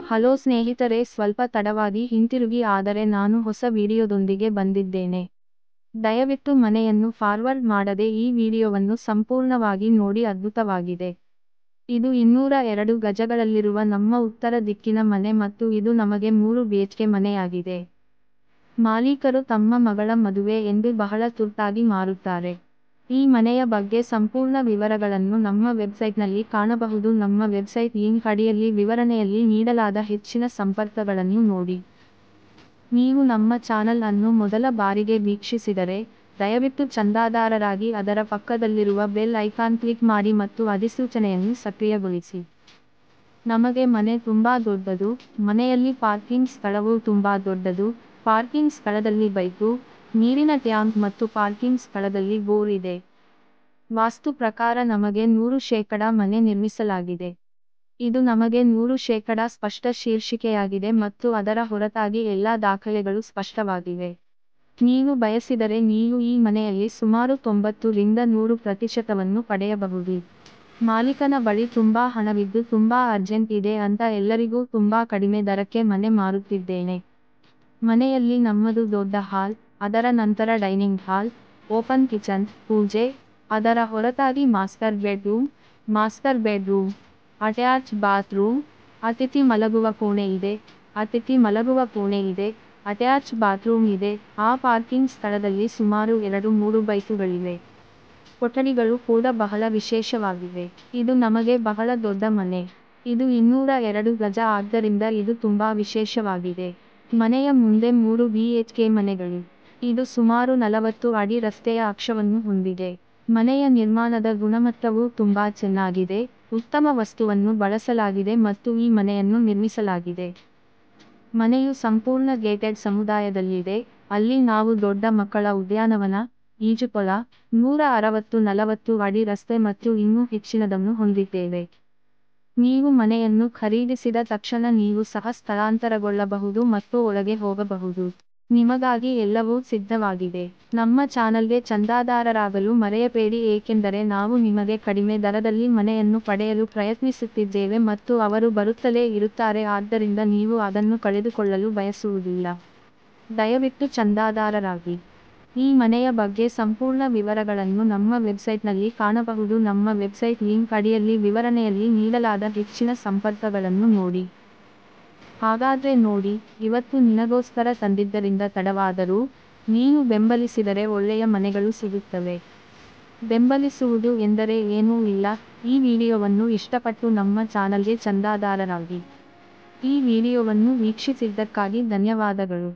Hello ಸ್ನೇಹಿತರೆ, ಸ್ವಲ್ಪ ತಡವಾಗಿ ಹಿಂತಿರುಗಿ ಆದರೆ ನಾನು ಹೊಸ ವಿಡಿಯೋದೊಂದಿಗೆ ಬಂದಿದ್ದೇನೆ. ದಯವಿಟ್ಟು ಮನೆಯನ್ನು ಫಾರ್ವರ್ಡ್ ಮಾಡದೆ ಈ ವಿಡಿಯೋವನ್ನು ಸಂಪೂರ್ಣವಾಗಿ ನೋಡಿ, ಅದ್ಭುತವಾಗಿದೆ. ಇದು 202 ಗಜಗಳಲ್ಲಿರುವ ನಮ್ಮ ಉತ್ತರ ದಿಕ್ಕಿನ ಮನೆ ಮತ್ತು ಇದು ನಮಗೆ 3 BHK ಮನೆಯಾಗಿದೆ. ಮಾಲೀಕರು ತಮ್ಮ ಮಗಳ ಮದುವೆ ಎಂದು ಬಹಳ ತುರ್ತಾಗಿ ಮಾರುತ್ತಾರೆ. ಈ ಮನೆಯ ಬಗ್ಗೆ ಸಂಪೂರ್ಣ ವಿವರಗಳನ್ನು ನಮ್ಮ ವೆಬ್ಸೈಟ್ನಲ್ಲಿ ಕಾಣಬಹುದು. ನಮ್ಮ ವೆಬ್ಸೈಟ್ ಲಿಂಕ್ ಅಡಿಯಲ್ಲಿ ವಿವರಣೆಯಲ್ಲಿ ನೀಡಲಾದ ಹೆಚ್ಚಿನ ಸಂಪರ್ಕಗಳನ್ನು ನೋಡಿ. ನೀವು ನಮ್ಮ ಚಾನಲ್ ಅನ್ನು ಮೊದಲ ಬಾರಿಗೆ ವೀಕ್ಷಿಸಿದರೆ, ದಯವಿಟ್ಟು ಚಂದಾದಾರರಾಗಿ ಅದರ ಪಕ್ಕದಲ್ಲಿರುವ ಬೆಲ್ ಐಕಾನ್ ಕ್ಲಿಕ್ ಮಾಡಿ ಮತ್ತು ಅಧಿಸೂಚನೆಯನ್ನು ಸಕ್ರಿಯಗೊಳಿಸಿ. ನಮಗೆ ಮನೆ ತುಂಬಾ ದೊಡ್ಡದು, ಮನೆಯಲ್ಲಿ ಪಾರ್ಕಿಂಗ್ ಸ್ಥಳವೂ ತುಂಬಾ ದೊಡ್ಡದು. ಪಾರ್ಕಿಂಗ್ ಸ್ಥಳದಲ್ಲಿ ಬೈಕು, ನೀರಿನ ಟ್ಯಾಂಕ್ ಮತ್ತು ಪಾರ್ಕಿಂಗ್ ಸ್ಥಳದಲ್ಲಿ ಬೋರ್ ಇದೆ. ವಾಸ್ತು ಪ್ರಕಾರ ನಮಗೆ 100% ಮನೆ ನಿರ್ಮಿಸಲಾಗಿದೆ. ಇದು ನಮಗೆ 100% ಸ್ಪಷ್ಟ ಶೀರ್ಷಿಕೆಯಾಗಿದೆ ಮತ್ತು ಅದರ ಹೊರತಾಗಿ ಎಲ್ಲಾ ದಾಖಲೆಗಳು ಸ್ಪಷ್ಟವಾಗಿವೆ. ನೀವು ಬಯಸಿದರೆ ನೀವು ಈ ಮನೆಯಲ್ಲಿ ಸುಮಾರು 90 ರಿಂದ 100% ಪಡೆಯಬಹುದು. ಮಾಲೀಕನ ಬಳಿ ತುಂಬಾ ಹಣವಿದ್ದು ತುಂಬಾ ಅರ್ಜೆಂಟ್ ಇದೆ ಅಂತ ಎಲ್ಲರಿಗೂ ತುಂಬಾ ಕಡಿಮೆ ದರಕ್ಕೆ ಮನೆ ಮಾರುತ್ತಿದ್ದೇನೆ. ಮನೆಯಲ್ಲಿ ನಮ್ಮದು ದೊಡ್ಡ ಹಾಲ್, ಅದರ ನಂತರ ಡೈನಿಂಗ್ ಹಾಲ್, ಓಪನ್ ಕಿಚನ್, ಪೂಜೆ, ಅದರ ಹೊರತಾಗಿ ಮಾಸ್ಟರ್ ಬೆಡ್ರೂಮ್, ಅಟ್ಯಾಚ್ ಬಾತ್ರೂಮ್, ಅತಿಥಿ ಮಲಗುವ ಕೋಣೆ ಇದೆ, ಅಟ್ಯಾಚ್ ಬಾತ್ರೂಮ್ ಇದೆ. ಆ ಪಾರ್ಕಿಂಗ್ ಸ್ಥಳದಲ್ಲಿ ಸುಮಾರು 2-3 ಬೈಕುಗಳಿವೆ. ಕೊಠಡಿಗಳು ಕೂಡ ಬಹಳ ವಿಶೇಷವಾಗಿವೆ. ಇದು ನಮಗೆ ಬಹಳ ದೊಡ್ಡ ಮನೆ. ಇದು 202 ಗಜ ಆದ್ದರಿಂದ ಇದು ತುಂಬಾ ವಿಶೇಷವಾಗಿದೆ. ಮನೆಯ ಮುಂದೆ 3 BHK ಮನೆಗಳು. ಇದು ಸುಮಾರು 40 ಅಡಿ ರಸ್ತೆಯ ಅಕ್ಷವನ್ನು ಹೊಂದಿದೆ. ಮನೆಯ ನಿರ್ಮಾಣದ ಗುಣಮಟ್ಟವೂ ತುಂಬಾ ಚೆನ್ನಾಗಿದೆ. ಉತ್ತಮ ವಸ್ತುವನ್ನು ಬಳಸಲಾಗಿದೆ ಮತ್ತು ಈ ಮನೆಯನ್ನು ನಿರ್ಮಿಸಲಾಗಿದೆ. ಮನೆಯು ಸಂಪೂರ್ಣ ಗೇಟೆಡ್ ಸಮುದಾಯದಲ್ಲಿದೆ. ಅಲ್ಲಿ ನಾವು ದೊಡ್ಡ ಮಕ್ಕಳ ಉದ್ಯಾನವನ, ಈಜುಕೊಳ, 160-40 ಅಡಿ ರಸ್ತೆ ಮತ್ತು ಇನ್ನೂ ಹೆಚ್ಚಿನದನ್ನು ಹೊಂದಿದ್ದೇವೆ. ನೀವು ಮನೆಯನ್ನು ಖರೀದಿಸಿದ ತಕ್ಷಣ ನೀವು ಸಹ ಸ್ಥಳಾಂತರಗೊಳ್ಳಬಹುದು ಮತ್ತು ಒಳಗೆ ಹೋಗಬಹುದು. ನಿಮಗಾಗಿ ಎಲ್ಲವೂ ಸಿದ್ಧವಾಗಿದೆ. ನಮ್ಮ ಚಾನಲ್ಗೆ ಚಂದಾದಾರರಾಗಲು ಮರೆಯಬೇಡಿ, ಏಕೆಂದರೆ ನಾವು ನಿಮಗೆ ಕಡಿಮೆ ದರದಲ್ಲಿ ಮನೆಯನ್ನು ಪಡೆಯಲು ಪ್ರಯತ್ನಿಸುತ್ತಿದ್ದೇವೆ ಮತ್ತು ಅವರು ಬರುತ್ತಲೇ ಇರುತ್ತಾರೆ, ಆದ್ದರಿಂದ ನೀವು ಅದನ್ನು ಕಳೆದುಕೊಳ್ಳಲು ಬಯಸುವುದಿಲ್ಲ. ದಯವಿಟ್ಟು ಚಂದಾದಾರರಾಗಿ. ಈ ಮನೆಯ ಬಗ್ಗೆ ಸಂಪೂರ್ಣ ವಿವರಗಳನ್ನು ನಮ್ಮ ವೆಬ್ಸೈಟ್ನಲ್ಲಿ ಕಾಣಬಹುದು. ನಮ್ಮ ವೆಬ್ಸೈಟ್ ಲಿಂಕ್ ಅಡಿಯಲ್ಲಿ ವಿವರಣೆಯಲ್ಲಿ ನೀಡಲಾದ ಹೆಚ್ಚಿನ ಸಂಪರ್ಕಗಳನ್ನು ನೋಡಿ. ಹಾಗಾದ್ರೆ ನೋಡಿ, ಇವತ್ತು ನಿನಗೋಸ್ಕರ ತಂದಿದ್ದರಿಂದ ತಡವಾದರೂ, ನೀನು ಬೆಂಬಲಿಸಿದರೆ ಒಳ್ಳೆಯ ಮನೆಗಳು ಸಿಗುತ್ತವೆ. ಬೆಂಬಲಿಸುವುದು ಎಂದರೆ ಏನೂ ಇಲ್ಲ, ಈ ವಿಡಿಯೋವನ್ನು ಇಷ್ಟಪಟ್ಟು ನಮ್ಮ ಚಾನಲ್ಗೆ ಚಂದಾದಾರರಾಗಿ. ಈ ವಿಡಿಯೋವನ್ನು ವೀಕ್ಷಿಸಿದ್ದಕ್ಕಾಗಿ ಧನ್ಯವಾದಗಳು.